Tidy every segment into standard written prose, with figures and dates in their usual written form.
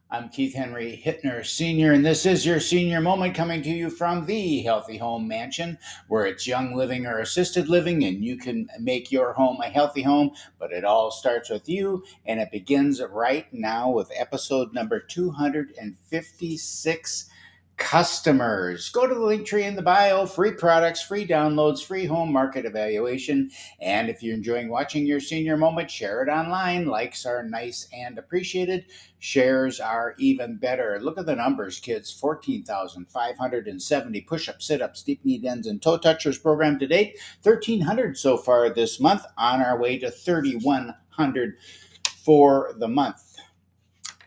I'm Keith Henry Hittner Senior, and this is your senior moment coming to you from the Healthy Home Mansion, where it's young living or assisted living, and you can make your home a healthy home. But it all starts with you, and it begins right now with episode number 256. Customers. Go to the link tree in the bio, free products, free downloads, free home market evaluation. And if you're enjoying watching your senior moment, share it online. Likes are nice and appreciated. Shares are even better. Look at the numbers, kids. 14,570 push-ups, sit-ups, deep knee bends, and toe touchers programmed to date. 1,300 so far this month, on our way to 3,100 for the month.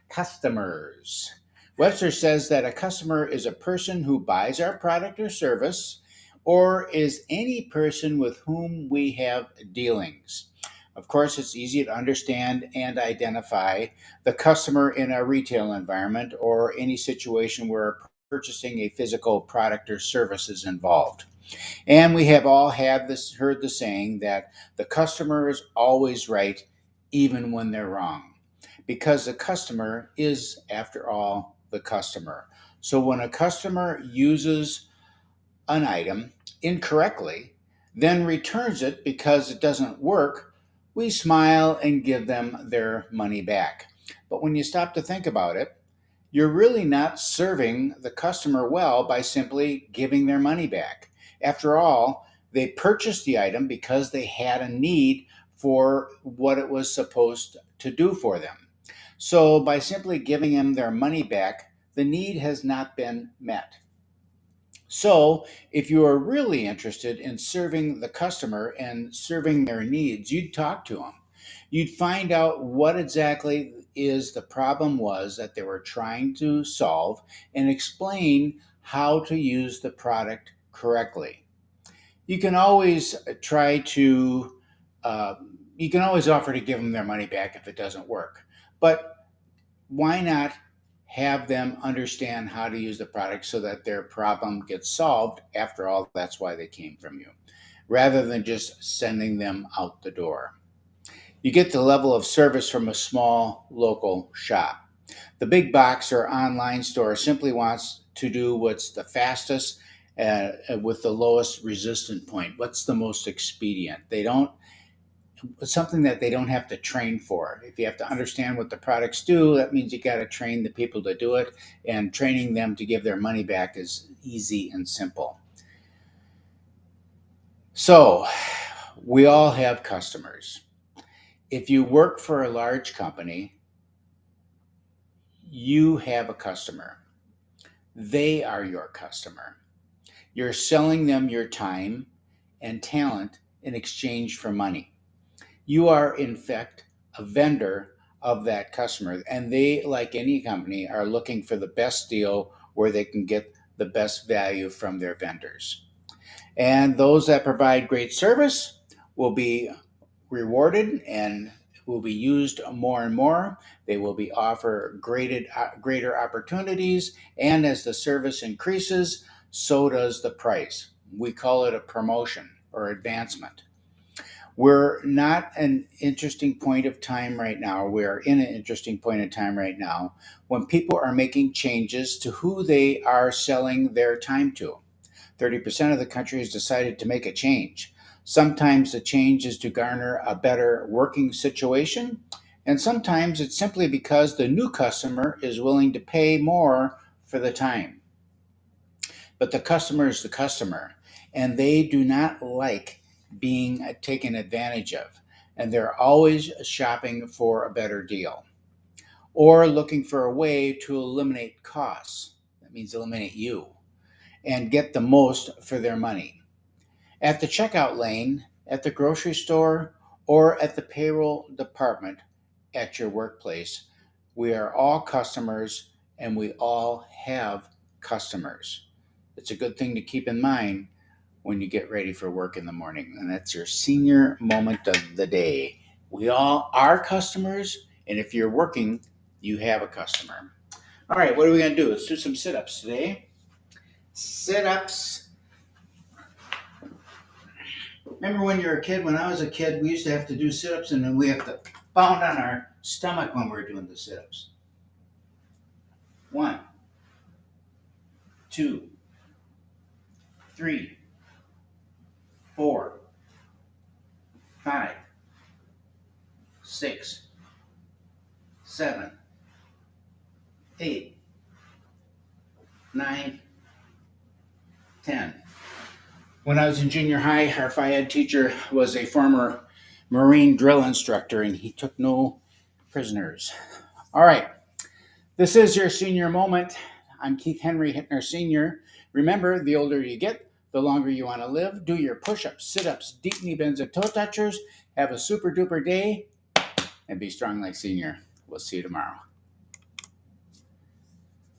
Customers. Webster says that a customer is a person who buys our product or service, or is any person with whom we have dealings. Of course, it's easy to understand and identify the customer in a retail environment or any situation where purchasing a physical product or service is involved. And we have all heard the saying that the customer is always right, even when they're wrong, because the customer is, after all, the customer. So when a customer uses an item incorrectly, then returns it because it doesn't work, we smile and give them their money back. But when you stop to think about it, you're really not serving the customer well by simply giving their money back. After all, they purchased the item because they had a need for what it was supposed to do for them. So by simply giving them their money back, the need has not been met. So if you are really interested in serving the customer and serving their needs, you'd talk to them. You'd find out what exactly is the problem was that they were trying to solve and explain how to use the product correctly. You can always try to, uh, you can always offer to give them their money back if it doesn't work. But why not have them understand how to use the product so that their problem gets solved? After all, that's why they came from you, rather than just sending them out the door. You get the level of service from a small local shop. The big box or online store simply wants to do what's the fastest with the lowest resistance point. What's the most expedient? They don't It's something that they don't have to train for. If you have to understand what the products do, that means you got to train the people to do it, and training them to give their money back is easy and simple. So, we all have customers. If you work for a large company, you have a customer. They are your customer. You're selling them your time and talent in exchange for money. You are, in fact, a vendor of that customer. And they, like any company, are looking for the best deal where they can get the best value from their vendors. And those that provide great service will be rewarded and will be used more and more. They will be offered greater opportunities. And as the service increases, so does the price. We call it a promotion or advancement. We're not an interesting point of time right now. We're in an interesting point of time right now when people are making changes to who they are selling their time to. 30% of the country has decided to make a change. Sometimes the change is to garner a better working situation, and sometimes it's simply because the new customer is willing to pay more for the time. But the customer is the customer, and they do not like being taken advantage of. And they're always shopping for a better deal or looking for a way to eliminate costs. That means eliminate you and get the most for their money. At the checkout lane, at the grocery store, or at the payroll department at your workplace, we are all customers and we all have customers. It's a good thing to keep in mind when you get ready for work in the morning. And that's your senior moment of the day. We all are customers, and if you're working, you have a customer. All right, what are we going to do? Let's do some sit ups today. Sit ups. Remember when you were a kid? When I was a kid, we used to have to do sit ups, and then we have to pound on our stomach when we were doing the sit ups. 1, 2, 3, 4, 5, 6, 7, 8, 9, 10. When I was in junior high, our Phi Ed teacher was a former Marine drill instructor, and he took no prisoners. All right, this is your senior moment. I'm Keith Hittner Senior. Remember, the older you get, the longer you want to live. Do your push-ups, sit-ups, deep knee bends, and toe touchers. Have a super duper day, and be strong like Senior. We'll see you tomorrow.